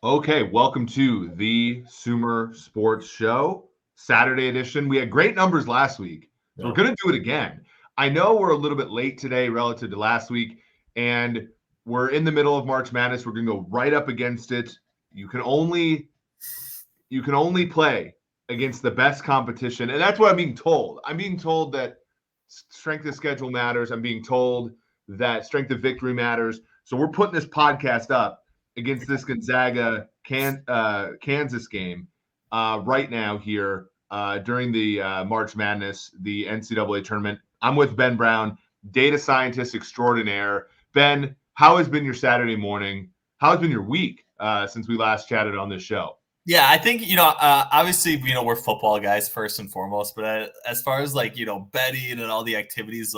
Okay, welcome to the SumerSports Show, Saturday edition. We had great numbers last week, so we're going to do it again. I know we're a little bit late today relative to last week, and we're in the middle of March Madness. We're going to go right up against it. You can only play against the best competition, and that's what I'm being told. I'm being told that strength of schedule matters. I'm being told that strength of victory matters. So we're putting this podcast up against this Gonzaga Kansas game right now here during the March Madness, the NCAA tournament. I'm with Ben Brown, data scientist extraordinaire. Ben, how has been your Saturday morning? How has been your week since we last chatted on this show? Yeah, I think, obviously, we're football guys first and foremost, but as far as betting and all the activities,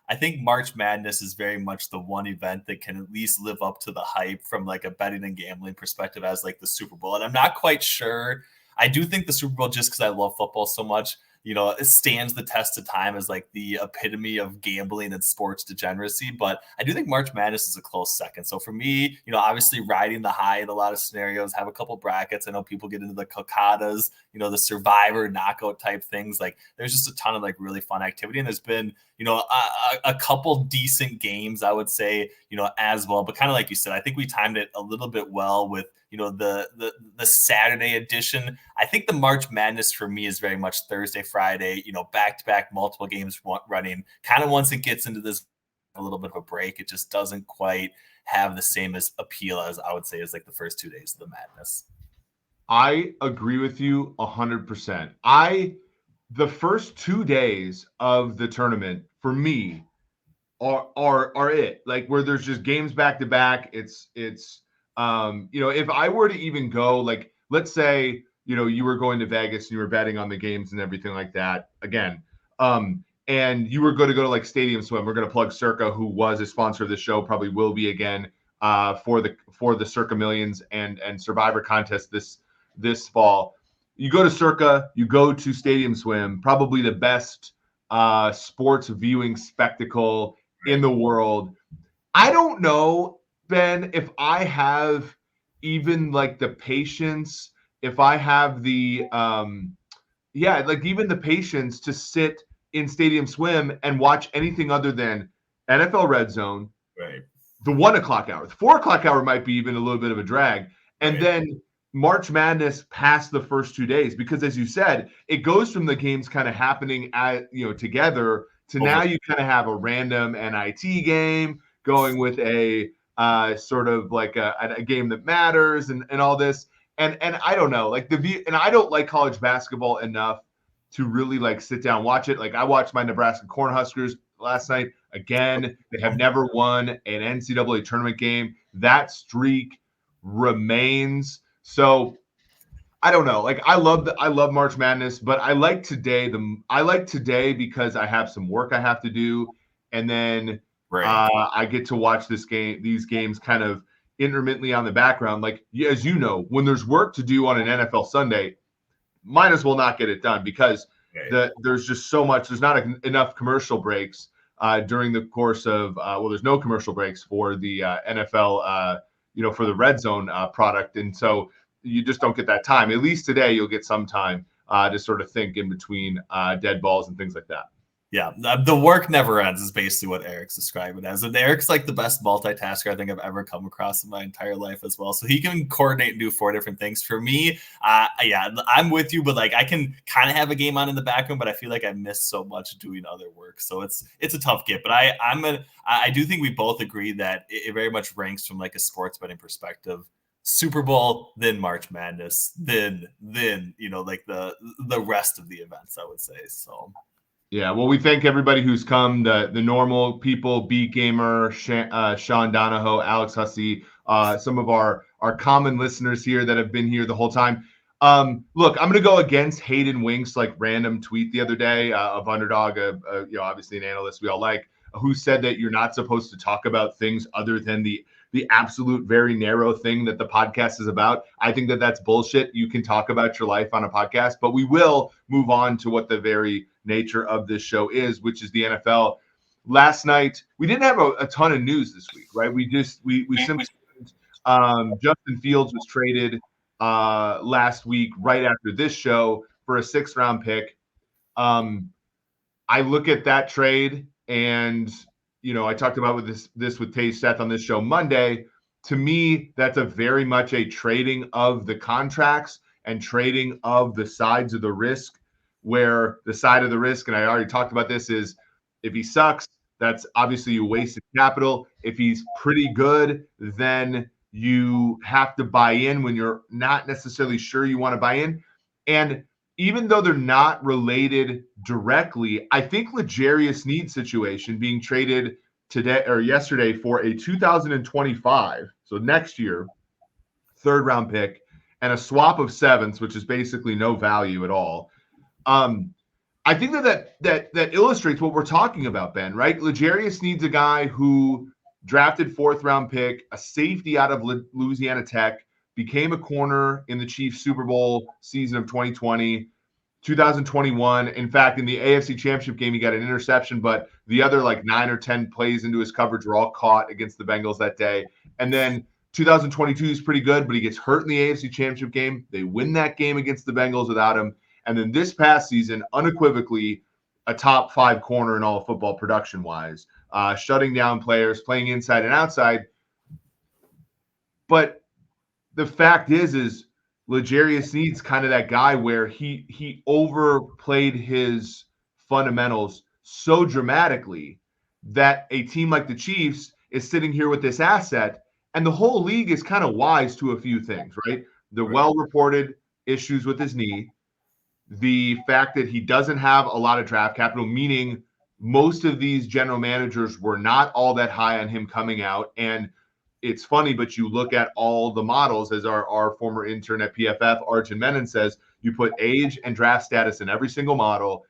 I think March Madness is very much the one event that can at least live up to the hype from a betting and gambling perspective as the Super Bowl. And I'm not quite sure. I do think the Super Bowl, just because I love football so much, it stands the test of time as the epitome of gambling and sports degeneracy. But I do think March Madness is a close second. So for me, obviously riding the high in a lot of scenarios, have a couple brackets. I know people get into the Kokadas, the Survivor knockout type things. There's just a ton of really fun activity. And there's been, a couple decent games, I would say, as well. But kind of like you said, I think we timed it a little bit well with, the Saturday edition. I think the March Madness for me is very much Thursday, Friday, back-to-back multiple games running. Kind of once it gets into this a little bit of a break, it just doesn't quite have the same appeal as I would say as the first 2 days of the madness. I agree with you 100%. The first 2 days of the tournament for me are it, where there's just games back to back. It's if I were to even go, let's say, you were going to Vegas and you were betting on the games and everything like that again. And you were going to go to Stadium Swim. We're going to plug Circa, who was a sponsor of the show, probably will be again for the Circa Millions and Survivor contest this fall. You go to Circa, you go to Stadium Swim, probably the best sports viewing spectacle in the world. I don't know, Ben, if I have even the patience, if I have the even the patience to sit in Stadium Swim and watch anything other than NFL Red Zone, right? The 1 o'clock hour, the 4 o'clock hour might be even a little bit of a drag, and then March Madness past the first 2 days, because as you said, it goes from the games kind of happening together to now you kind of have a random NIT game going with a sort of a game that matters and all this. And I don't know, and I don't like college basketball enough to really sit down, watch it. I watched my Nebraska Cornhuskers last night. Again, they have never won an NCAA tournament game. That streak remains. So I don't know. I love March Madness, but I like today because I have some work I have to do, and then I get to watch these games kind of intermittently on the background. As you know, when there's work to do on an NFL Sunday, might as well not get it done because there's just so much. There's not enough commercial breaks during the course of there's no commercial breaks for the NFL for the Red Zone product, and so you just don't get that time. At least today you'll get some time to sort of think in between dead balls and things like that. Yeah, the work never ends is basically what Eric's describing as. And Eric's the best multitasker I think I've ever come across in my entire life as well. So he can coordinate and do 4 different things. For me, I'm with you, but I can kind of have a game on in the background, but I feel I miss so much doing other work. So it's a tough get. But I do think we both agree that it very much ranks from a sports betting perspective. Super Bowl, then March Madness, then the rest of the events, I would say. So. Yeah, well, we thank everybody who's come, the normal people, Beat Gamer, Sean Donahoe, Alex Hussey, some of our common listeners here that have been here the whole time. Look, I'm going to go against Hayden Wink's random tweet the other day of Underdog, obviously an analyst we all like, who said that you're not supposed to talk about things other than the absolute very narrow thing that the podcast is about. I think that that's bullshit. You can talk about your life on a podcast, but we will move on to what the very nature of this show is, which is the NFL. Last night, we didn't have a ton of news this week, right? We simply Justin Fields was traded last week, right after this show, for a 6th-round pick. I look at that trade, and I talked about this with Tay Seth on this show Monday. To me, that's a very much a trading of the contracts and trading of the sides of the risk, where the side of the risk, and I already talked about this, is if he sucks, that's obviously you wasted capital. If he's pretty good, then you have to buy in when you're not necessarily sure you want to buy in. And even though they're not related directly, I think L'Jarius Sneed situation being traded today or yesterday for a 2025, so next year, 3rd-round pick and a swap of 7ths, which is basically no value at all. I think that illustrates what we're talking about, Ben, right? L'Jarius Sneed's a guy who drafted 4th-round pick, a safety out of Louisiana Tech, became a corner in the Chiefs Super Bowl season of 2020, 2021. In fact, in the AFC Championship game, he got an interception, but the other 9 or 10 plays into his coverage were all caught against the Bengals that day. And then 2022 is pretty good, but he gets hurt in the AFC Championship game. They win that game against the Bengals without him. And then this past season, unequivocally, a top 5 corner in all of football production-wise, shutting down players, playing inside and outside. But the fact is L'Jarius Sneed's kind of that guy where he overplayed his fundamentals so dramatically that a team like the Chiefs is sitting here with this asset, and the whole league is kind of wise to a few things, right? The well-reported issues with his knee, the fact that he doesn't have a lot of draft capital, meaning most of these general managers were not all that high on him coming out. And it's funny, but you look at all the models, as our former intern at PFF, Arjun Menon, says, you put age and draft status in every single model.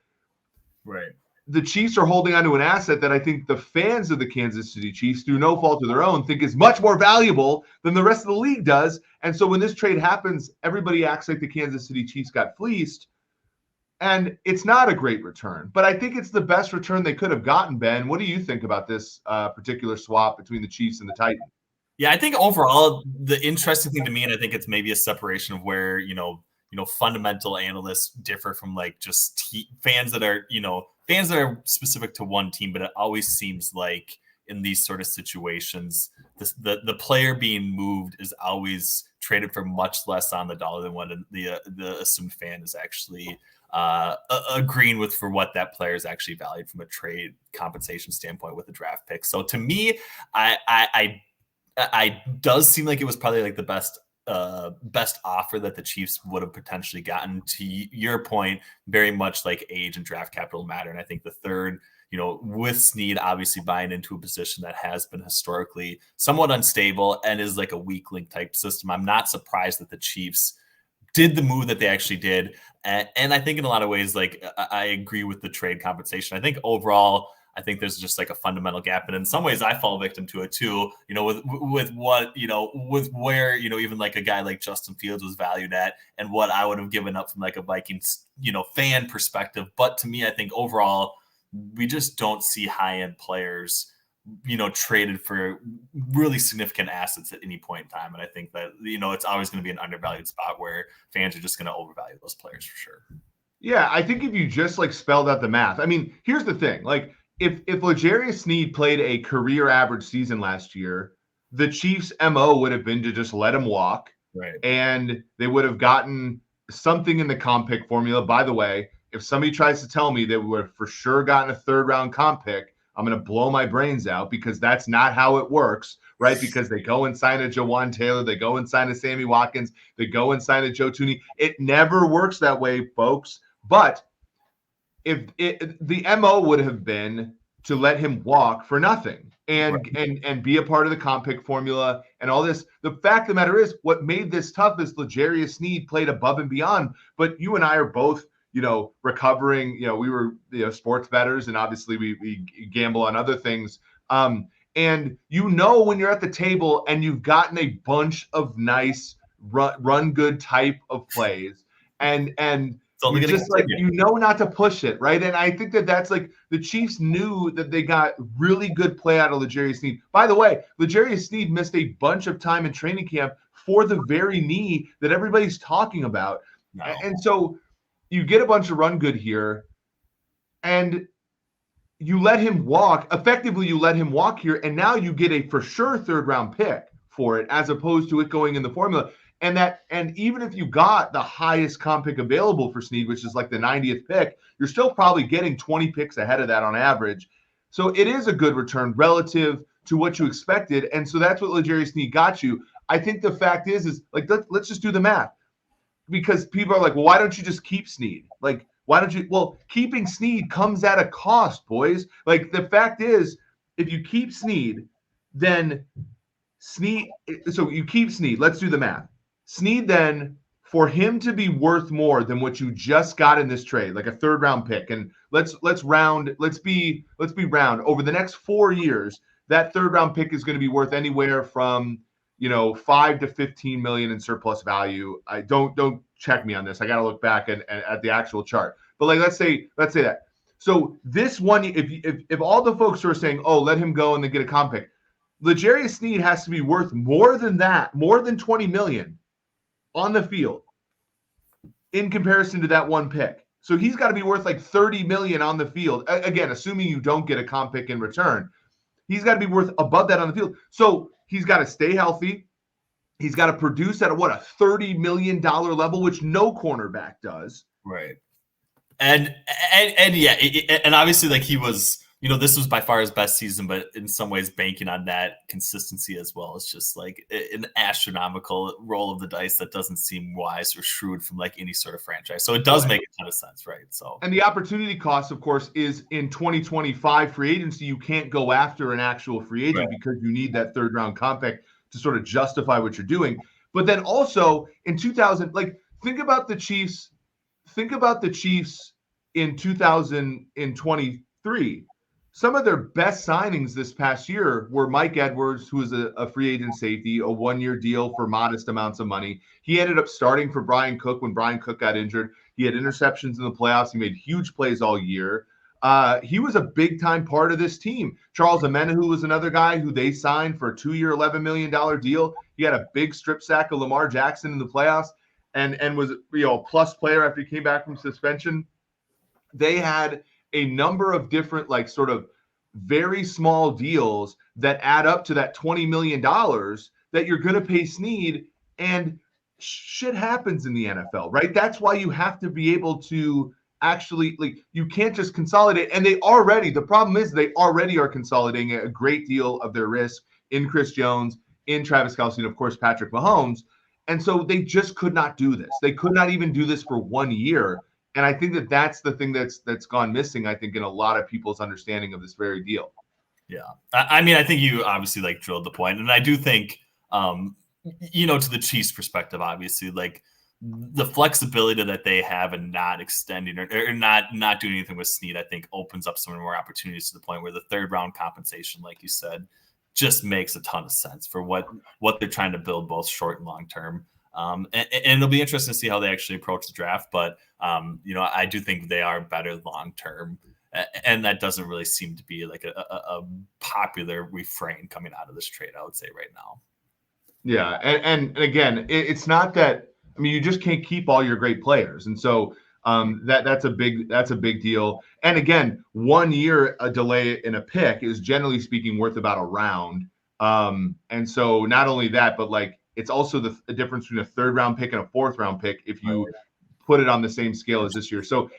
Right. The Chiefs are holding on to an asset that I think the fans of the Kansas City Chiefs, through no fault of their own, think is much more valuable than the rest of the league does. And so when this trade happens, everybody acts like the Kansas City Chiefs got fleeced. And it's not a great return, but I think it's the best return they could have gotten, Ben. What do you think about this particular swap between the Chiefs and the Titans? Yeah, I think overall the interesting thing to me, and I think it's maybe a separation of where fundamental analysts differ from just fans that are specific to one team, but it always seems like in these sort of situations, the player being moved is always traded for much less on the dollar than what the assumed fan is actually agreeing with for what that player is actually valued from a trade compensation standpoint with the draft pick. So to me, I does seem like it was probably the best offer that the Chiefs would have potentially gotten. To your point, very much age and draft capital matter. And I think the third, with Sneed obviously buying into a position that has been historically somewhat unstable and is a weak link type system, I'm not surprised that the Chiefs did the move that they actually did. And I think in a lot of ways, I agree with the trade compensation. I think overall, I think there's just a fundamental gap. And in some ways I fall victim to it too, with what, with where, even a guy like Justin Fields was valued at and what I would have given up from a Vikings, fan perspective. But to me, I think overall, we just don't see high-end players, traded for really significant assets at any point in time. And I think that, it's always going to be an undervalued spot where fans are just going to overvalue those players for sure. Yeah, I think if you just spelled out the math, I mean, here's the thing, if L'Jarius Sneed played a career average season last year, the Chiefs' MO would have been to just let him walk. Right. And they would have gotten something in the comp pick formula. By the way, if somebody tries to tell me they would have for sure gotten a 3rd-round comp pick, I'm going to blow my brains out, because that's not how it works, right? Because they go and sign a Jawan Taylor, they go and sign a Sammy Watkins, they go and sign a Joe Thuney. It never works that way, folks. But if the MO would have been to let him walk for nothing and be a part of the comp pick formula and all this. The fact of the matter is, what made this tough is L'Jarius Sneed played above and beyond. But you and I are both, recovering, we were, sports bettors, and obviously we gamble on other things. And when you're at the table and you've gotten a bunch of nice run good type of plays, and only You going to just like, continue. not to push it, right? And I think that that's like the Chiefs knew that they got really good play out of L'Jarius Sneed. By the way, L'Jarius Sneed missed a bunch of time in training camp for the very knee that everybody's talking about. No. And so you get a bunch of run good here, and you let him walk. Effectively, you let him walk here, and now you get a for sure third round pick for it, as opposed to it going in the formula. And even if you got the highest comp pick available for Sneed, which is like the 90th pick, you're still probably getting 20 picks ahead of that on average. So it is a good return relative to what you expected. And so that's what L'Jarius Sneed got you. I think the fact is like, let's just do the math, because people are like, well, why don't you just keep Sneed? Like, why don't you? Well, keeping Sneed comes at a cost, boys. Like, the fact is, if you keep Sneed, then Sneed, so you keep Sneed. Let's do the math. Sneed, then, for him to be worth more than what you just got in this trade, like a third round pick, and let's be round, over the next 4 years, that third round pick is going to be worth anywhere from 5 to 15 million in surplus value. I don't check me on this. I got to look back at the actual chart. But like, let's say that. So this one, if all the folks are saying, oh, let him go and then get a comp pick, L'Jarius Sneed has to be worth more than that, more than 20 million on the field in comparison to that one pick. So he's got to be worth like 30 million on the field. Again, assuming you don't get a comp pick in return, he's got to be worth above that on the field. So he's got to stay healthy. He's got to produce at a $30 million level, which no cornerback does. Right. And yeah, and obviously, like, he was, this was by far his best season, but in some ways banking on that consistency as well. It's just like an astronomical roll of the dice that doesn't seem wise or shrewd from like any sort of franchise. So it does make a ton of sense, right? So, and the opportunity cost, of course, is in 2025 free agency. You can't go after an actual free agent because you need that third round comp pick to sort of justify what you're doing. But then also in 2000, like, think about the Chiefs in 2023. Some of their best signings this past year were Mike Edwards, who was a free agent safety, a 1-year deal for modest amounts of money. He ended up starting for Brian Cook when Brian Cook got injured. He had interceptions in the playoffs. He made huge plays all year. He was a big-time part of this team. Charles Omenihu was another guy who they signed for a 2-year, $11 million deal. He had a big strip sack of Lamar Jackson in the playoffs and was a plus player after he came back from suspension. They had a number of different, like, sort of very small deals that add up to that $20 million that you're going to pay Sneed, and shit happens in the NFL, right? That's why you have to be able to actually, like, you can't just consolidate. And the problem is they already are consolidating a great deal of their risk in Chris Jones, in Travis Kelce, and of course, Patrick Mahomes. And so they just could not do this. They could not even do this for 1 year. And I think that that's the thing that's gone missing, I think, in a lot of people's understanding of this very deal. Yeah. I mean, I think you obviously like drilled the point. And I do think, to the Chiefs' perspective, obviously, like, the flexibility that they have and not extending or not doing anything with Sneed, I think opens up some more opportunities to the point where the third round compensation, like you said, just makes a ton of sense for what they're trying to build, both short and long term. And it'll be interesting to see how they actually approach the draft. But, I do think they are better long term. And that doesn't really seem to be like a popular refrain coming out of this trade, I would say, right now. Yeah. And again, it's not that, I mean, you just can't keep all your great players. And so that's a big deal. And again, 1 year a delay in a pick is generally speaking worth about a round. And so not only that, but like, it's also the difference between a third round pick and a fourth round pick if you put it on the same scale as this year. So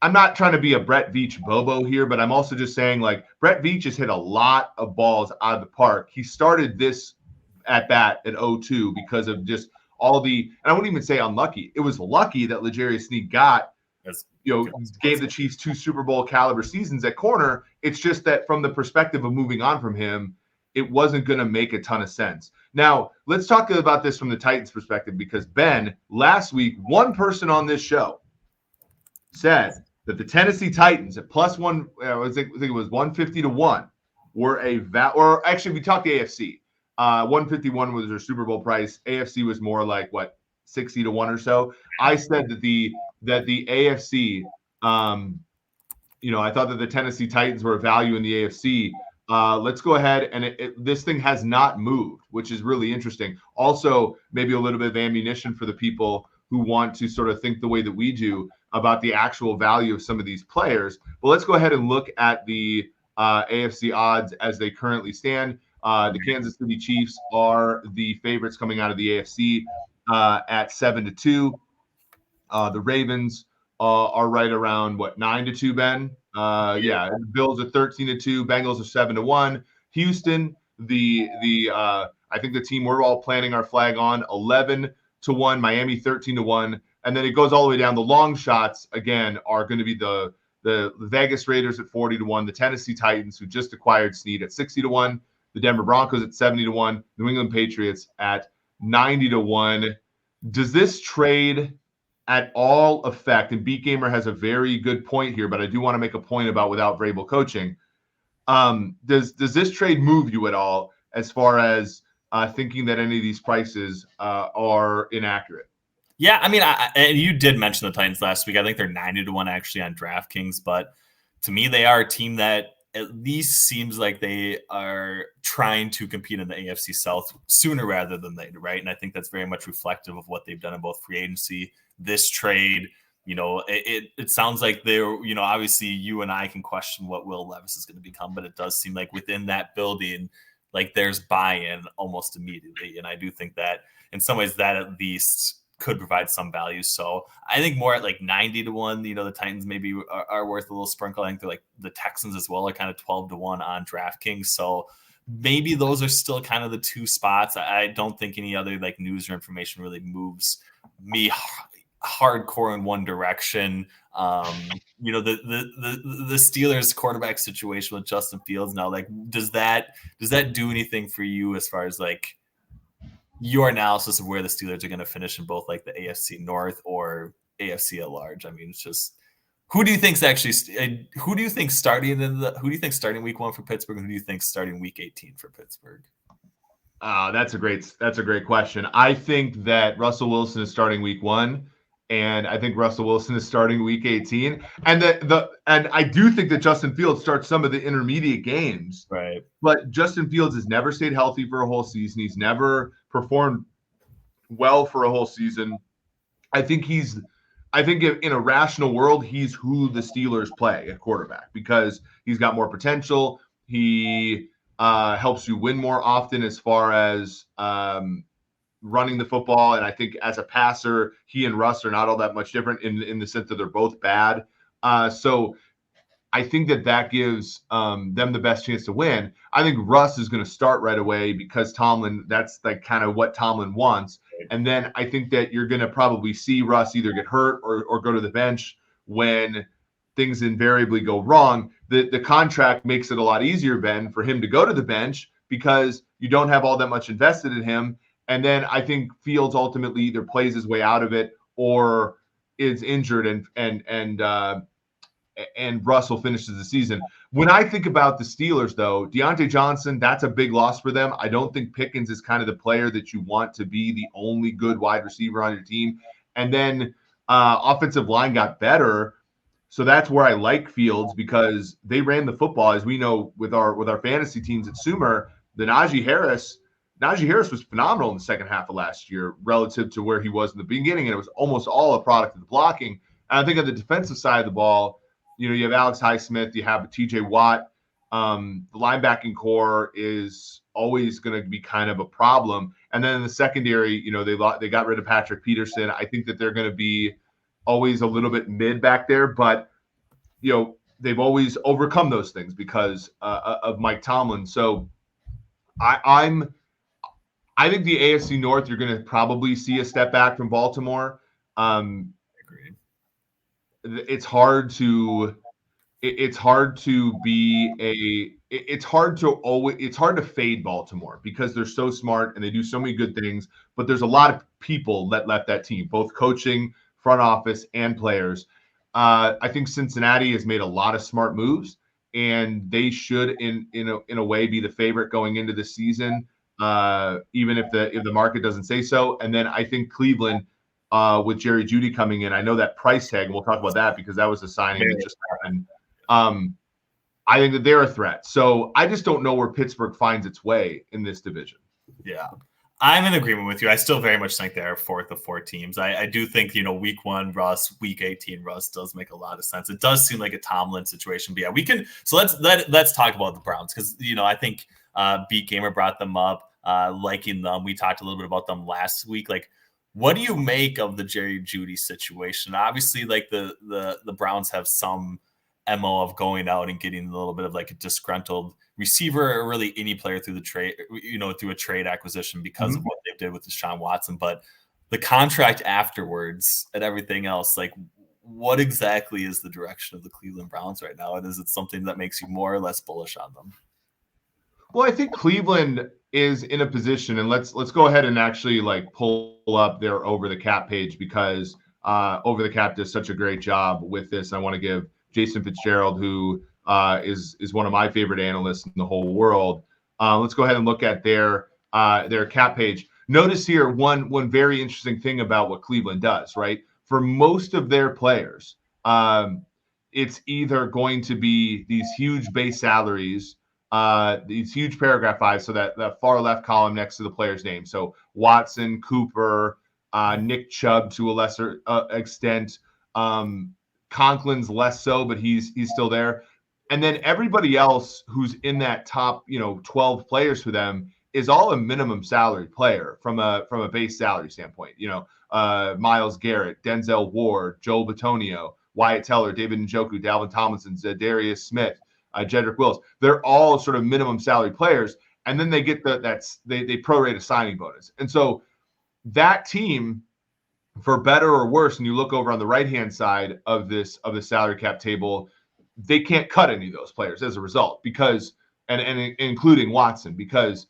I'm not trying to be a Brett Veach Bobo here, but I'm also just saying, like, Brett Veach has hit a lot of balls out of the park. He started this at bat at 0-2 because of just all and I wouldn't even say unlucky. It was lucky that L'Jarius Sneed gave the Chiefs 2 Super Bowl caliber seasons at corner. It's just that from the perspective of moving on from him, it wasn't going to make a ton of sense. Now, let's talk about this from the Titans' perspective, because Ben, last week, one person on this show said that the Tennessee Titans at +1, I think it was 150-1, were actually, we talked the AFC. 151 was their Super Bowl price. AFC was more like 60-1 or so. I said that the that the AFC, I thought that the Tennessee Titans were a value in the AFC. Let's go ahead and this thing has not moved, which is really interesting. Also, maybe a little bit of ammunition for the people who want to sort of think the way that we do about the actual value of some of these players. But let's go ahead and look at the AFC odds as they currently stand. The Kansas City Chiefs are the favorites coming out of the AFC at 7-2. The Ravens are right around 9-2, Ben. Yeah, the Bills are 13-2. Bengals are 7-1. Houston, I think the team we're all planting our flag on, 11-1. Miami 13-1, and then it goes all the way down. The long shots again are going to be the Vegas Raiders at 40-1, the Tennessee Titans, who just acquired Sneed, at 60-1, the Denver Broncos at 70-1, New England Patriots at 90-1. Does this trade at all affect, and Beat Gamer has a very good point here, but I do want to make a point about without Vrabel coaching. Does this trade move you at all as far as thinking that any of these prices are inaccurate? Yeah, I mean, and you did mention the Titans last week. I think they're 90-1 actually on DraftKings, but to me, they are a team that at least seems like they are trying to compete in the AFC South sooner rather than later, right? And I think that's very much reflective of what they've done in both free agency, this trade. It sounds like they're, obviously you and I can question what Will Levis is going to become, but it does seem like within that building, like there's buy-in almost immediately. And I do think that in some ways that at least could provide some value. So I think more at 90-1, the Titans maybe are worth a little sprinkle. I think they're like the Texans as well are kind of 12-1 on DraftKings. So maybe those are still kind of the two spots. I don't think any other news or information really moves me hardcore in one direction. The Steelers quarterback situation with Justin Fields now, does that do anything for you as far as your analysis of where the Steelers are going to finish in both the AFC North or AFC at large? I mean, it's just who do you think starting week 1 for Pittsburgh, and who do you think starting week 18 for Pittsburgh? That's a great question. I think that Russell Wilson is starting week 1. And I think Russell Wilson is starting week 18. And and I do think that Justin Fields starts some of the intermediate games. Right. But Justin Fields has never stayed healthy for a whole season. He's never performed well for a whole season. I think in a rational world, he's who the Steelers play at quarterback because he's got more potential. He helps you win more often as far as running the football, and I think as a passer, he and Russ are not all that much different in the sense that they're both bad. So I think that gives them the best chance to win. I think Russ is going to start right away because Tomlin, that's kind of what Tomlin wants. And then I think that you're going to probably see Russ either get hurt or go to the bench when things invariably go wrong. The contract makes it a lot easier, Ben, for him to go to the bench because you don't have all that much invested in him. And then I think Fields ultimately either plays his way out of it or is injured and Russell finishes the season. When I think about the Steelers, though, Deontay Johnson, that's a big loss for them. I don't think Pickens is kind of the player that you want to be the only good wide receiver on your team. And then offensive line got better. So that's where I like Fields because they ran the football, as we know with our fantasy teams at Sumer. The Najee Harris was phenomenal in the second half of last year relative to where he was in the beginning, and it was almost all a product of the blocking. And I think on the defensive side of the ball, you have Alex Highsmith, you have TJ Watt. The linebacking core is always going to be kind of a problem. And then in the secondary, they got rid of Patrick Peterson. I think that they're going to be always a little bit mid back there, but they've always overcome those things because of Mike Tomlin. So I think the AFC North, you're going to probably see a step back from Baltimore. Agreed. It's hard to fade Baltimore because they're so smart and they do so many good things, but there's a lot of people that left that team, both coaching, front office, and players. I think Cincinnati has made a lot of smart moves, and they should, in a way, be the favorite going into the season. Even if the market doesn't say so. And then I think Cleveland with Jerry Jeudy coming in. I know that price tag, and we'll talk about that because that was a signing that just happened. I think that they're a threat. So I just don't know where Pittsburgh finds its way in this division. Yeah. I'm in agreement with you. I still very much think they're fourth of four teams. I do think, week 1, Russ, week 18, Russ does make a lot of sense. It does seem like a Tomlin situation. But yeah, so let's talk about the Browns because, I think Beat Gamer brought them up, liking them. We talked a little bit about them last week. Like, what do you make of the Jerry Jeudy situation? Obviously, like the Browns have some MO of going out and getting a little bit of like a disgruntled receiver or really any player through the trade, through a trade acquisition because of what they did with Deshaun Watson. But the contract afterwards and everything else, like what exactly is the direction of the Cleveland Browns right now? And is it something that makes you more or less bullish on them? Well, I think Cleveland is in a position, and let's go ahead and actually like pull up their Over the Cap page because Over the Cap does such a great job with this. I want to give Jason Fitzgerald, who is one of my favorite analysts in the whole world. Let's go ahead and look at their cap page. Notice here one very interesting thing about what Cleveland does, right? For most of their players, it's either going to be these huge base salaries, these huge paragraph 5, so that far left column next to the player's name. So Watson, Cooper, Nick Chubb to a lesser extent. Conklin's less so, but he's still there. And then everybody else who's in that top, 12 players for them is all a minimum salary player from a base salary standpoint. Myles Garrett, Denzel Ward, Joel Bitonio, Wyatt Teller, David Njoku, Dalvin Tomlinson, Zadarius Smith, Jedrick Wills. They're all sort of minimum salary players, and then they get they prorate a signing bonus. And so that team, for better or worse, and you look over on the right-hand side of the salary cap table, they can't cut any of those players as a result because, and including Watson, because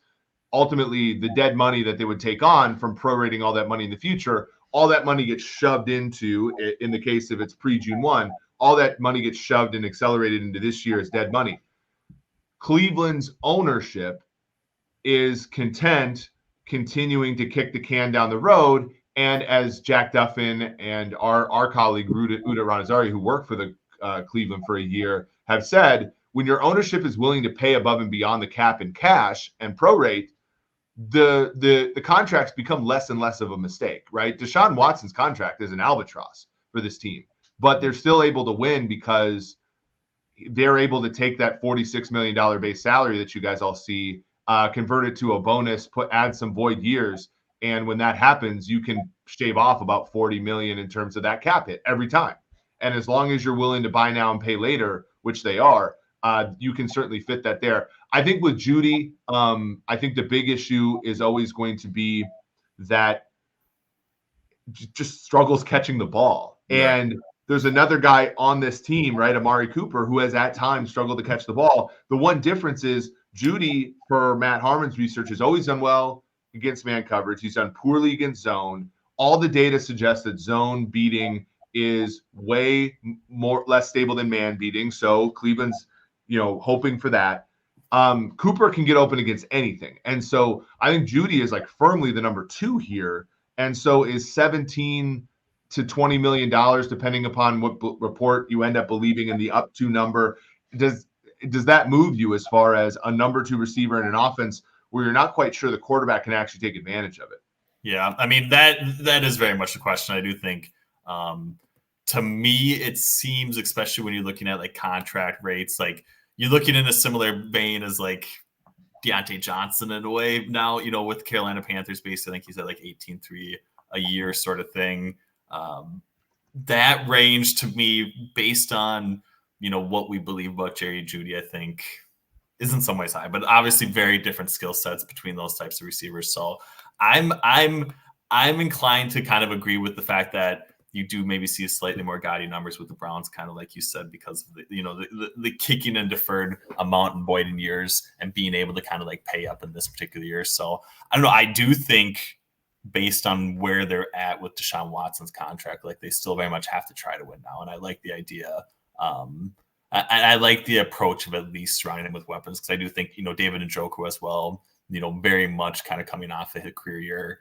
ultimately the dead money that they would take on from prorating all that money in the future, all that money gets shoved into, in the case of it's pre-June 1, all that money gets shoved and accelerated into this year as dead money. Cleveland's ownership is content continuing to kick the can down the road. And as Jack Duffin and our colleague Uda Ranazari, who worked for the Cleveland for a year, have said, when your ownership is willing to pay above and beyond the cap in cash and prorate, the contracts become less and less of a mistake, right? Deshaun Watson's contract is an albatross for this team, but they're still able to win because they're able to take that $46 million base salary that you guys all see, convert it to a bonus, add some void years. And when that happens, you can shave off about $40 million in terms of that cap hit every time. And as long as you're willing to buy now and pay later, which they are, you can certainly fit that there. I think with Jeudy, I think the big issue is always going to be that just struggles catching the ball. Yeah. And there's another guy on this team, right, Amari Cooper, who has at times struggled to catch the ball. The one difference is Jeudy, per Matt Harmon's research, has always done well against man coverage. He's done poorly against zone. All the data suggests that zone beating is way less stable than man beating. So Cleveland's, hoping for that. Cooper can get open against anything. And so I think Jeudy is like firmly the number 2 here. And so is $17 to $20 million, depending upon what report you end up believing in the up to number. Does that move you as far as a number 2 receiver in an offense where you're not quite sure the quarterback can actually take advantage of it? Yeah, I mean, that is very much the question. I do think, to me, it seems, especially when you're looking at like contract rates, like you're looking in a similar vein as like Deontay Johnson in a way now, with Carolina Panthers based, I think he's at like 18.3 a year sort of thing. That range to me, based on, what we believe about Jerry Jeudy, I think is in some ways high, but obviously very different skill sets between those types of receivers. So I'm inclined to kind of agree with the fact that you do maybe see slightly more gaudy numbers with the Browns, kind of like you said, because of the kicking and deferred amount in void in years and being able to kind of like pay up in this particular year. So I don't know. I do think based on where they're at with Deshaun Watson's contract, like they still very much have to try to win now. And I like the idea. I like the approach of at least surrounding him with weapons, because I do think, David Njoku as well very much kind of coming off a career year.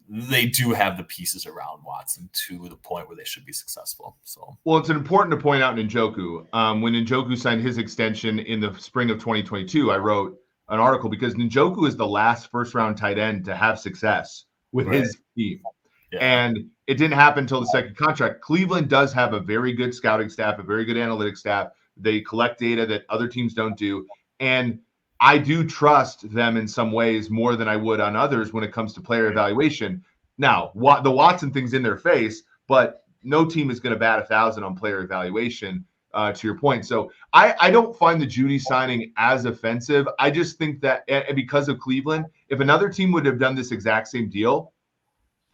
They do have the pieces around Watson to the point where they should be successful. So, well, it's important to point out Njoku. When Njoku signed his extension in the spring of 2022, I wrote an article because Njoku is the last first-round tight end to have success with his team. Yeah. And it didn't happen until the second contract. Cleveland does have a very good scouting staff, a very good analytics staff. They collect data that other teams don't do. And I do trust them in some ways more than I would on others when it comes to player evaluation. Now, the Watson thing's in their face, but no team is going to bat 1,000 on player evaluation, to your point. So I don't find the Jeudy signing as offensive. I just think that because of Cleveland, if another team would have done this exact same deal,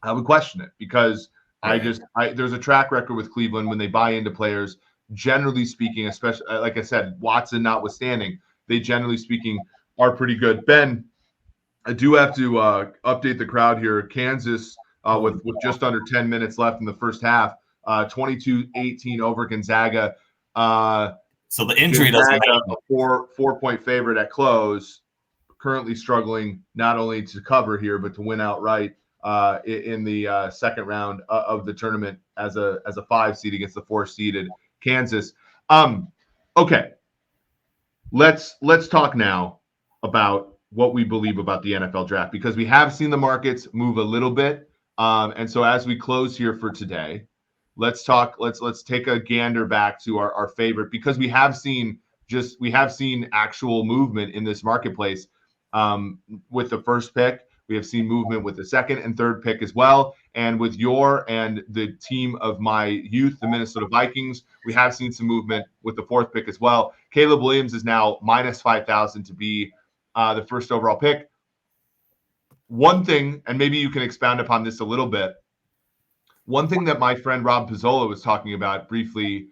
I would question it because there's a track record with Cleveland when they buy into players, generally speaking, especially like I said, Watson notwithstanding, they generally speaking are pretty good. Ben, I do have to update the crowd here. Kansas with just under 10 minutes left in the first half, 22-18 over Gonzaga. So the injury doesn't matter. 4-point favorite at close, currently struggling not only to cover here but to win outright in the second round of the tournament as a 5 seed against the 4-seeded Kansas. Okay. Let's talk now about what we believe about the NFL draft because we have seen the markets move a little bit. And so as we close here for today, let's take a gander back to our favorite because we have seen actual movement in this marketplace with the first pick. We have seen movement with the second and third pick as well. And with your and the team of my youth, the Minnesota Vikings, we have seen some movement with the fourth pick as well. Caleb Williams is now minus 5,000 to be the first overall pick. One thing, and maybe you can expound upon this a little bit, one thing that my friend Rob Pizzola was talking about briefly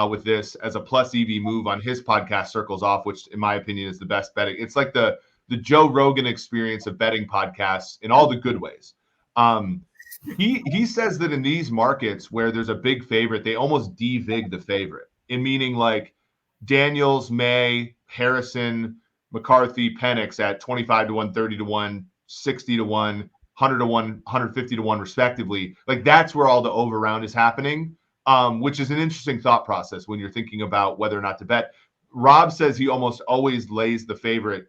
with this as a plus EV move on his podcast, Circles Off, which in my opinion is the best betting. It's like the Joe Rogan experience of betting podcasts in all the good ways. He says that in these markets where there's a big favorite, they almost de-vig the favorite, in meaning like Daniels, May, Harrison, McCarthy, Penix at 25-1, 30-1, 60-1, 100-1, 150-1 respectively. Like that's where all the over-round is happening, which is an interesting thought process when you're thinking about whether or not to bet. Rob says he almost always lays the favorite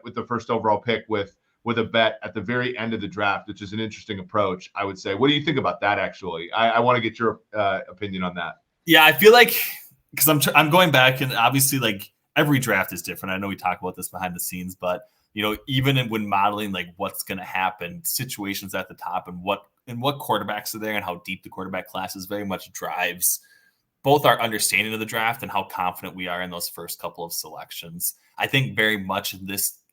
with the first overall pick with a bet at the very end of the draft, which is an interesting approach, I would say. What do you think about that? Actually, I want to get your opinion on that. Yeah, I feel like because I'm going back and obviously like every draft is different. I know we talk about this behind the scenes, but even when modeling like what's going to happen, situations at the top and what quarterbacks are there and how deep the quarterback class is very much drives both our understanding of the draft and how confident we are in those first couple of selections. I think very much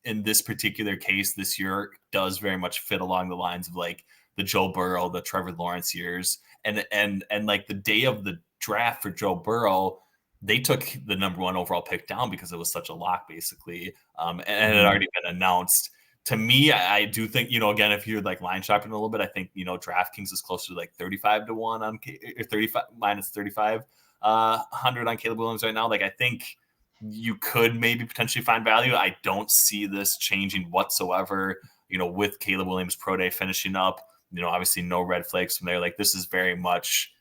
in this particular case this year does very much fit along the lines of like the Joe Burrow, the Trevor Lawrence years. And like the day of the draft for Joe Burrow, they took the number 1 overall pick down because it was such a lock basically. And it had already been announced. To me, I do think, again, if you're like line shopping a little bit, I think, DraftKings is closer to like 35-1 on 35 minus 3,500 on Caleb Williams right now. Like, I think you could maybe potentially find value. I don't see this changing whatsoever, with Caleb Williams pro day finishing up, obviously no red flags from there. Like this is very much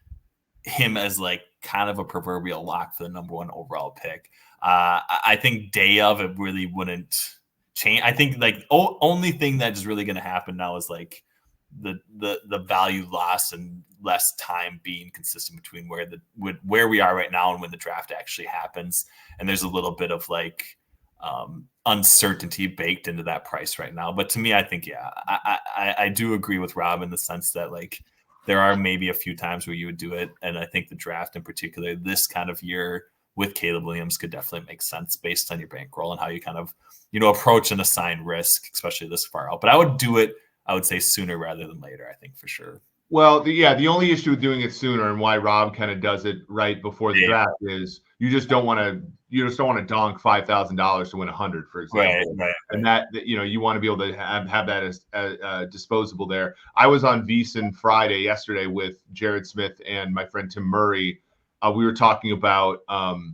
him as like kind of a proverbial lock for the number 1 overall pick. I think day of it really wouldn't change. I think like only thing that is really going to happen now is like the value loss and less time being consistent between where we are right now and when the draft actually happens. And there's a little bit of like uncertainty baked into that price right now. But to me, I think, yeah, I do agree with Rob in the sense that like there are maybe a few times where you would do it. And I think the draft in particular, this kind of year with Caleb Williams could definitely make sense based on your bankroll and how you kind of, approach and assign risk, especially this far out. But I would do it, I would say sooner rather than later, I think for sure. Well, the only issue with doing it sooner and why Rob kind of does it right before the draft is you just don't want to donk $5,000 to win 100, for example. Right. And that you want to be able to have that as disposable there. I was on VSiN yesterday with Jared Smith and my friend Tim Murray. We were talking about the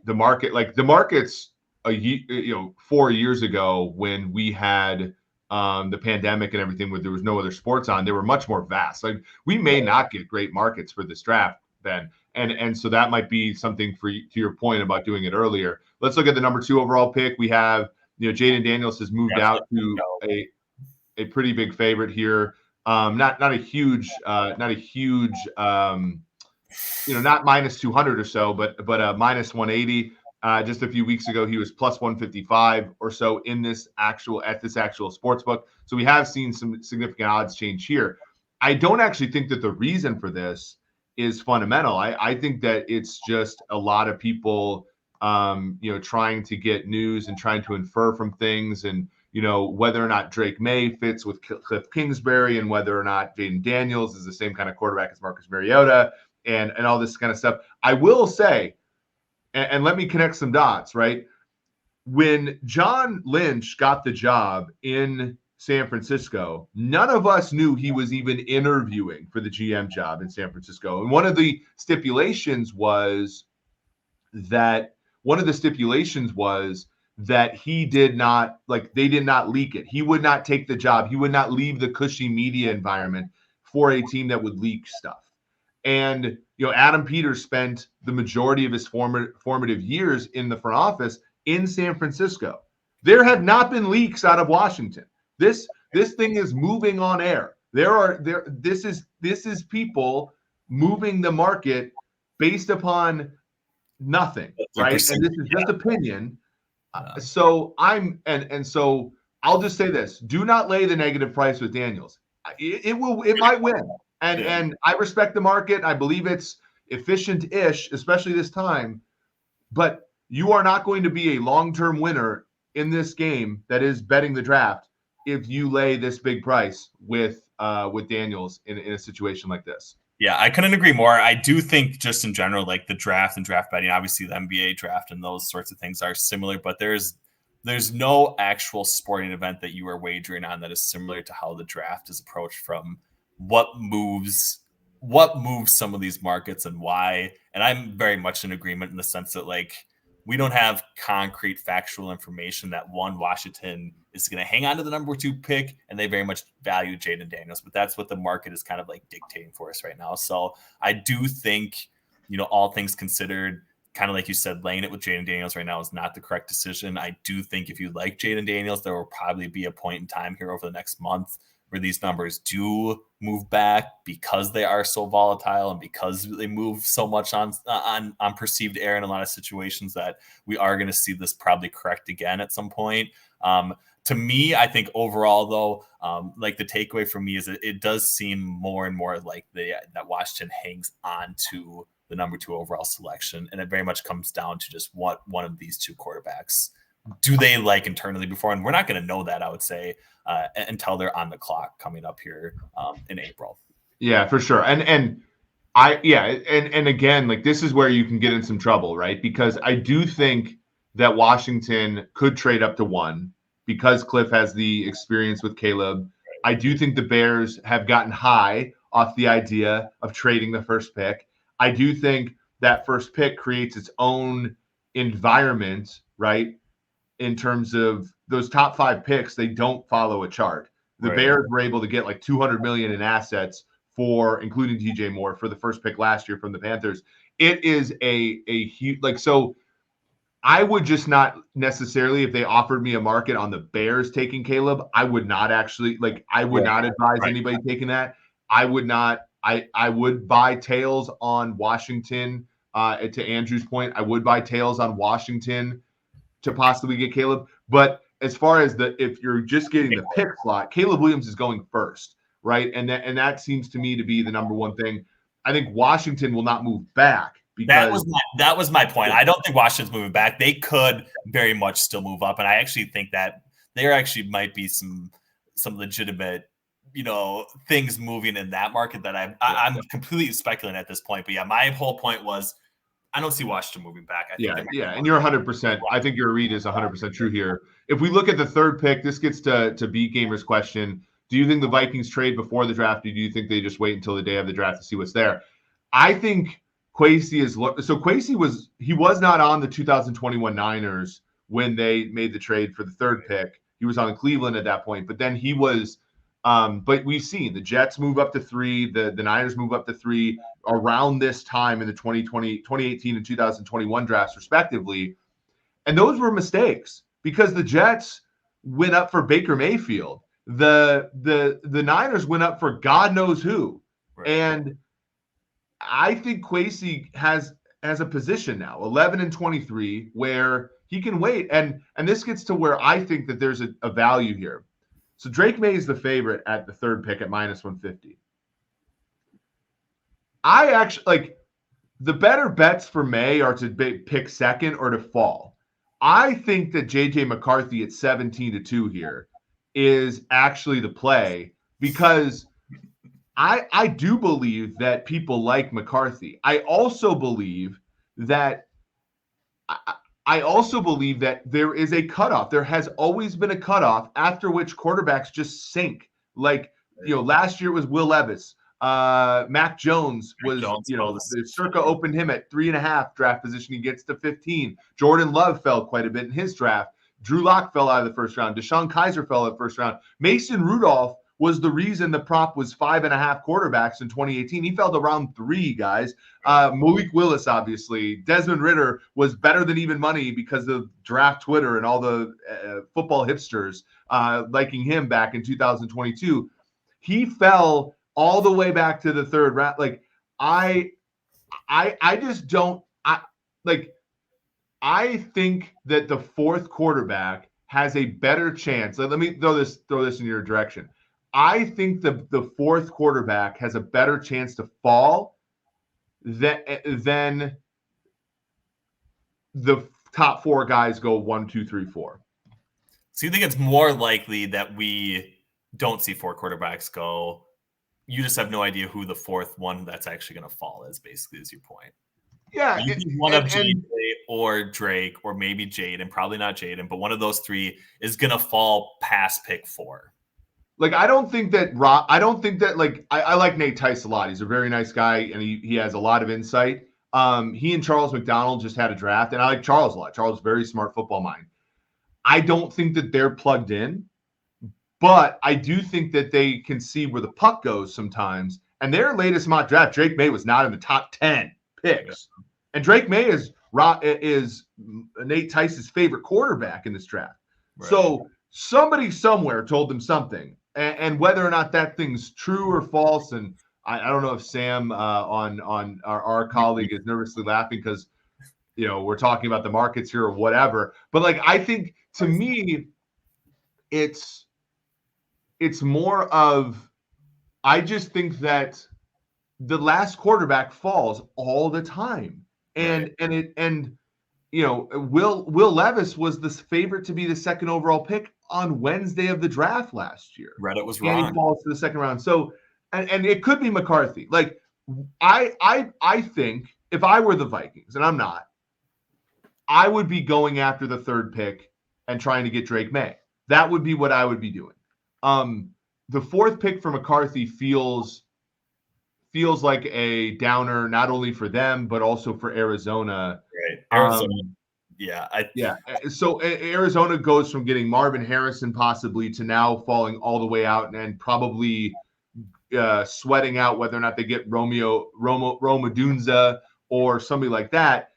market, like the markets a year, 4 years ago when we had the pandemic and everything, where there was no other sports on, they were much more vast. Like we may not get great markets for this draft, Ben, and so that might be something for you, to your point about doing it earlier. Let's look at the number 2 overall pick. We have Jaden Daniels has moved out to a pretty big favorite here. Not a huge not minus 200 or so, but minus 180. Just a few weeks ago, he was plus 155 or so at this actual sports book. So we have seen some significant odds change here. I don't actually think that the reason for this is fundamental. I think that it's just a lot of people, trying to get news and trying to infer from things, and whether or not Drake May fits with Cliff Kingsbury, and whether or not Jaden Daniels is the same kind of quarterback as Marcus Mariota, and all this kind of stuff. I will say, and let me connect some dots, right? When John Lynch got the job in San Francisco, none of us knew he was even interviewing for the GM job in San Francisco. And one of the stipulations was that he did not, they did not leak it. He would not take the job. He would not leave the cushy media environment for a team that would leak stuff. And, Adam Peters spent the majority of his formative years in the front office in San Francisco. There have not been leaks out of Washington. This thing is moving on air. This is people moving the market based upon nothing, right? And this is just opinion. So I'll just say this: do not lay the negative price with Daniels. It might win. And I respect the market. I believe it's efficient-ish, especially this time. But you are not going to be a long-term winner in this game that is betting the draft if you lay this big price with Daniels in a situation like this. Yeah, I couldn't agree more. I do think just in general, like the draft and draft betting, obviously the NBA draft and those sorts of things are similar, but there's no actual sporting event that you are wagering on that is similar to how the draft is approached, from what moves some of these markets and why. And I'm very much in agreement in the sense that, we don't have concrete factual information that Washington is going to hang on to the number 2 pick, and they very much value Jaden Daniels, but that's what the market is kind of dictating for us right now. So I do think, all things considered, kind of like you said, laying it with Jaden Daniels right now is not the correct decision. I do think if you like Jaden Daniels, there will probably be a point in time here over the next month where these numbers do move back, because they are so volatile and because they move so much on perceived error in a lot of situations, that we are going to see this probably correct again at some point. To me, I think overall, though, the takeaway for me is that it does seem more and more that Washington hangs on to the number 2 overall selection, and it very much comes down to just what one of these 2 quarterbacks do they like internally before, and we're not going to know that, I would say, until they're on the clock coming up here in April. Yeah, for sure. And again, this is where you can get in some trouble, right? Because I do think that Washington could trade up to 1 because Cliff has the experience with Caleb. I do think the Bears have gotten high off the idea of trading the first pick. I do think that first pick creates its own environment, right? In terms of those top 5 picks, they don't follow a chart. The Bears were able to get $200 million in assets including DJ Moore, for the first pick last year from the Panthers. It is a huge, so I would just not necessarily, if they offered me a market on the Bears taking Caleb, I would not actually, I would not advise anybody taking that. I would not, I would buy tails on Washington. To Andrew's point, I would buy tails on Washington to possibly get Caleb. But as far as if you're just getting the pick slot, Caleb Williams is going first, right? And that seems to me to be the number one thing. I think Washington will not move back, because that was my point. I don't think Washington's moving back. They could very much still move up, and I actually think that there actually might be some legitimate, things moving in that market that I'm completely speculating at this point. But yeah, my whole point was, I don't see Washington moving back. And you're 100%. I think your read is 100% true here. If we look at the 3rd pick, this gets to Beat Gamer's question: do you think the Vikings trade before the draft, or do you think they just wait until the day of the draft to see what's there? I think Kwesi was not on the 2021 Niners when they made the trade for the third pick. He was on Cleveland at that point, but then he was. But we've seen the Jets move up to 3, the Niners move up to 3 around this time in the 2018 and 2021 drafts, respectively. And those were mistakes because the Jets went up for Baker Mayfield. The Niners went up for God knows who. Right. And I think Kwesi has a position now, 11 and 23, where he can wait. And this gets to where I think that there's a value here. So Drake May is the favorite at the third pick at -150. I actually like the better bets for May are to pick second or to fall. I think that JJ McCarthy at 17-2 here is actually the play because I do believe that people like McCarthy. I also believe that there is a cutoff. There has always been a cutoff after which quarterbacks just sink. Like, last year was Will Levis. Mac Jones was, the circa opened him at 3.5 draft position. He gets to 15. Jordan Love fell quite a bit in his draft. Drew Lock fell out of the first round. Deshaun Kaiser fell out of the first round. Mason Rudolph was the reason the prop was 5.5 quarterbacks in 2018. He fell to round 3, guys. Malik Willis, obviously. Desmond Ridder was better than even money because of draft Twitter and all the football hipsters liking him back in 2022. He fell all the way back to the third round. Like, I just don't I think that the fourth quarterback has a better chance. Let me throw this in your direction. I think the fourth quarterback has a better chance to fall than the top 4 guys go 1, 2, 3, 4. So you think it's more likely that we don't see 4 quarterbacks go? You just have no idea who the fourth one that's actually going to fall is, basically, is your point. Yeah. You think one of JJ or Drake or maybe Jaden, probably not Jaden, but one of those 3 is going to fall past pick 4. Like, I don't think that I like Nate Tice a lot. He's a very nice guy, and he has a lot of insight. He and Charles McDonald just had a draft, and I like Charles a lot. Charles is a very smart football mind. I don't think that they're plugged in, but I do think that they can see where the puck goes sometimes. And their latest mock draft, Drake May was not in the top 10 picks. Yeah. And Drake May is Nate Tice's favorite quarterback in this draft. Right. So somebody somewhere told them something. And whether or not that thing's true or false, and I don't know if Sam on our colleague is nervously laughing because we're talking about the markets here or whatever. But like, I think to me, it's more of, I just think that the last quarterback falls all the time, and Will Levis was the favorite to be the second overall pick on Wednesday of the draft last year. Reddit was wrong. And he falls to the second round. So, and it could be McCarthy. Like, I think if I were the Vikings, and I'm not, I would be going after the third pick and trying to get Drake May. That would be what I would be doing. The fourth pick for McCarthy feels like a downer, not only for them, but also for Arizona. Right. Arizona. So Arizona goes from getting Marvin Harrison possibly to now falling all the way out and probably sweating out whether or not they get Roma Dunza or somebody like that.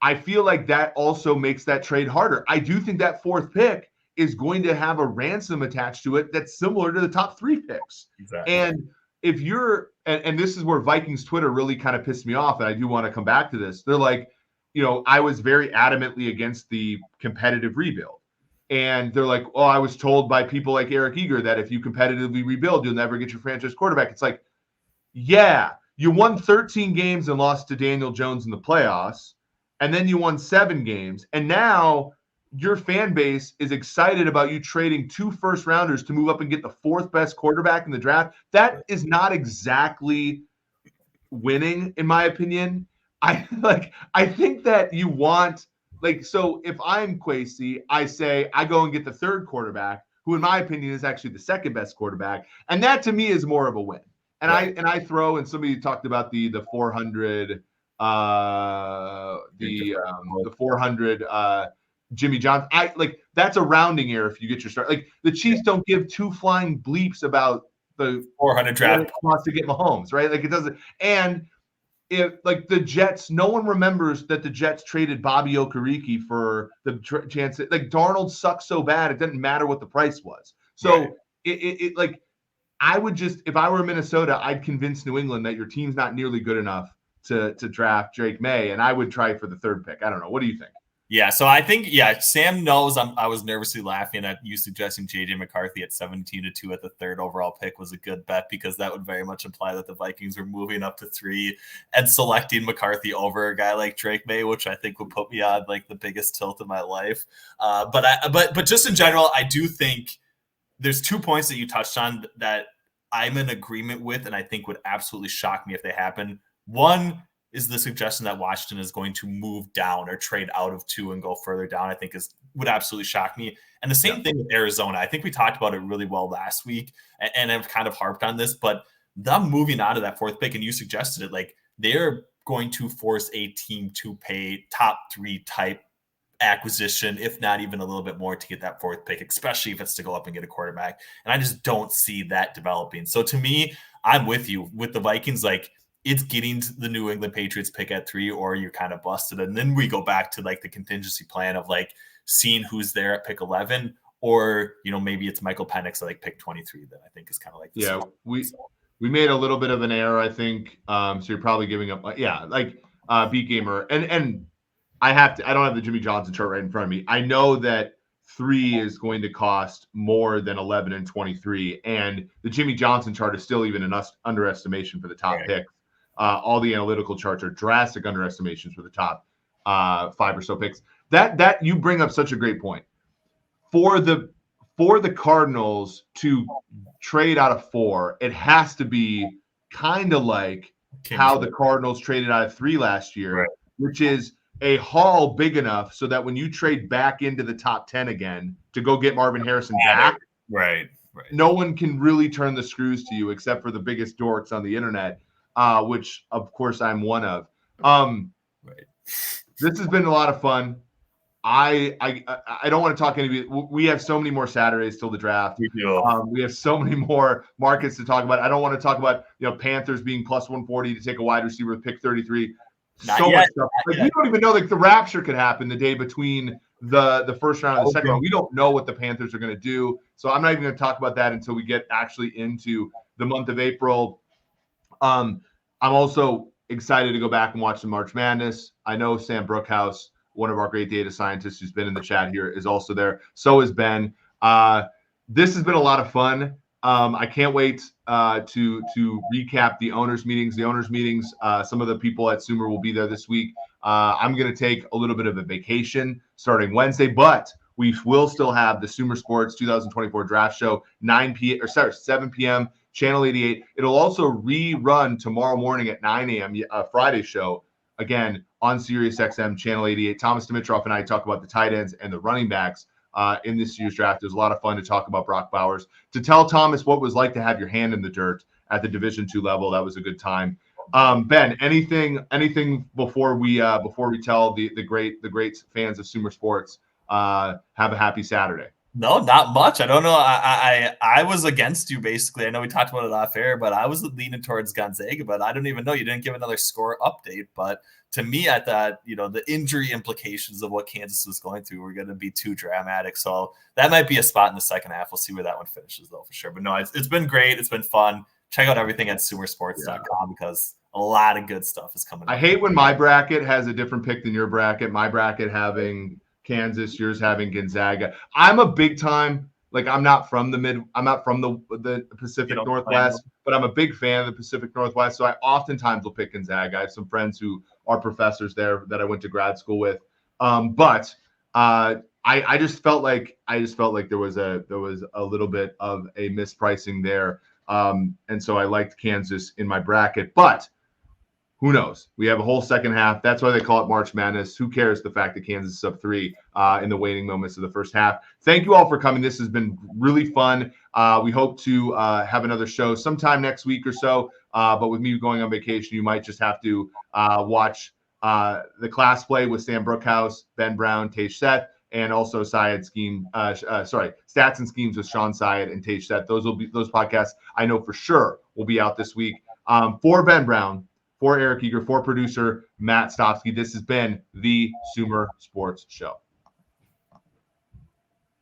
I feel like that also makes that trade harder. I do think that fourth pick is going to have a ransom attached to it that's similar to the top 3 picks. Exactly. And if you're, and this is where Vikings Twitter really kind of pissed me off, and I do want to come back to this. They're like, I was very adamantly against the competitive rebuild. And they're like, oh, I was told by people like Eric Eager that if you competitively rebuild, you'll never get your franchise quarterback. It's like, yeah, you won 13 games and lost to Daniel Jones in the playoffs. And then you won 7 games. And now your fan base is excited about you trading 2 first-rounders to move up and get the 4th best quarterback in the draft. That is not exactly winning, in my opinion. I think that you want, so if I'm Kwesi, I say I go and get the 3rd quarterback, who in my opinion is actually the 2nd best quarterback. And that to me is more of a win. And right. I throw, and somebody talked about the 400 the 400 Jimmy Johnson. That's a rounding error if you get your start. Like the Chiefs don't give two flying bleeps about the 400 draft cost to get Mahomes, right? Like it doesn't. And if like the Jets, no one remembers that the Jets traded Bobby Okereke for the chance that like Darnold sucks so bad it didn't matter what the price was. So it like I would just, if I were Minnesota, I'd convince New England that your team's not nearly good enough to draft Drake May, and I would try for the third pick. I don't know. What do you think? Yeah, so I think, Sam knows I was nervously laughing at you suggesting J.J. McCarthy at 17-2 at the third overall pick was a good bet, because that would very much imply that the Vikings were moving up to 3 and selecting McCarthy over a guy like Drake May, which I think would put me on like the biggest tilt of my life. But just in general, I do think there's 2 points that you touched on that I'm in agreement with, and I think would absolutely shock me if they happen. One is the suggestion that Washington is going to move down or trade out of 2 and go further down, I think would absolutely shock me. And the same thing with Arizona. I think we talked about it really well last week, and I've kind of harped on this, but them moving out of that 4th pick, and you suggested it, like they're going to force a team to pay top 3 type acquisition, if not even a little bit more, to get that 4th pick, especially if it's to go up and get a quarterback. And I just don't see that developing. So to me, I'm with you with the Vikings. Like, it's getting to the New England Patriots pick at 3, or you're kind of busted. And then we go back to like the contingency plan of like seeing who's there at pick 11, or, maybe it's Michael Penix at like pick 23. That I think is kind of like, we made a little bit of an error, I think. So you're probably giving up, Beat Gamer. And I don't have the Jimmy Johnson chart right in front of me. I know that 3 is going to cost more than 11 and 23. And the Jimmy Johnson chart is still even an underestimation for the top pick. All the analytical charts are drastic underestimations for the top 5 or so picks. That you bring up such a great point. For the Cardinals to trade out of 4, it has to be kind of like how the Cardinals traded out of 3 last year, which is a haul big enough so that when you trade back into the top 10 again to go get Marvin Harrison back, no one can really turn the screws to you except for the biggest dorks on the internet. Which of course I'm one of. This has been a lot of fun. I don't want to talk any. We have so many more Saturdays till the draft. We do. We have so many more markets to talk about. I don't want to talk about Panthers being plus 140 to take a wide receiver with pick 33. Much stuff. Like we don't even know the rapture could happen the day between the first round and the second round. We don't know what the Panthers are going to do. So I'm not even going to talk about that until we get actually into the month of April. I'm also excited to go back and watch the March Madness. I know Sam Brookhouse, one of our great data scientists who's been in the chat here, is also there. So is Ben. This has been a lot of fun. I can't wait to recap the owners' meetings. The owners' meetings, some of the people at Sumer will be there this week. I'm going to take a little bit of a vacation starting Wednesday, but we will still have the SumerSports 2024 Draft Show 7 p.m. Channel 88. It'll also rerun tomorrow morning at 9 a.m. Friday show, again, on SiriusXM Channel 88. Thomas Dimitroff and I talk about the tight ends and the running backs in this year's draft. It was a lot of fun to talk about Brock Bowers. To tell Thomas what it was like to have your hand in the dirt at the Division II level, that was a good time. Ben, anything before we tell the great fans of SumerSports have a happy Saturday? No, not much. I don't know. I was against you, basically. I know we talked about it off air, but I was leaning towards Gonzaga, but I don't even know. You didn't give another score update. But to me, I thought, the injury implications of what Kansas was going through were going to be too dramatic. So that might be a spot in the second half. We'll see where that one finishes, though, for sure. But no, it's been great. It's been fun. Check out everything at SumerSports.com because a lot of good stuff is coming up. I hate when my bracket has a different pick than your bracket. My bracket having Kansas, yours having Gonzaga. I'm a big time, I'm not from the Pacific Northwest, but I'm a big fan of the Pacific Northwest. So I oftentimes will pick Gonzaga. I have some friends who are professors there that I went to grad school with. But I just felt like there was a little bit of a mispricing there. And so I liked Kansas in my bracket, but who knows? We have a whole second half. That's why they call it March Madness. Who cares the fact that Kansas is up 3 in the waning moments of the first half? Thank you all for coming. This has been really fun. We hope to have another show sometime next week or so. But with me going on vacation, you might just have to watch the class play with Sam Brookhouse, Ben Brown, Tage Seth, and also Stats and Schemes with Sean Syed and Tage Seth. Those podcasts I know for sure will be out this week. For Ben Brown, for Eric Eager, for producer Matt Stofsky, this has been the Sumer Sports Show.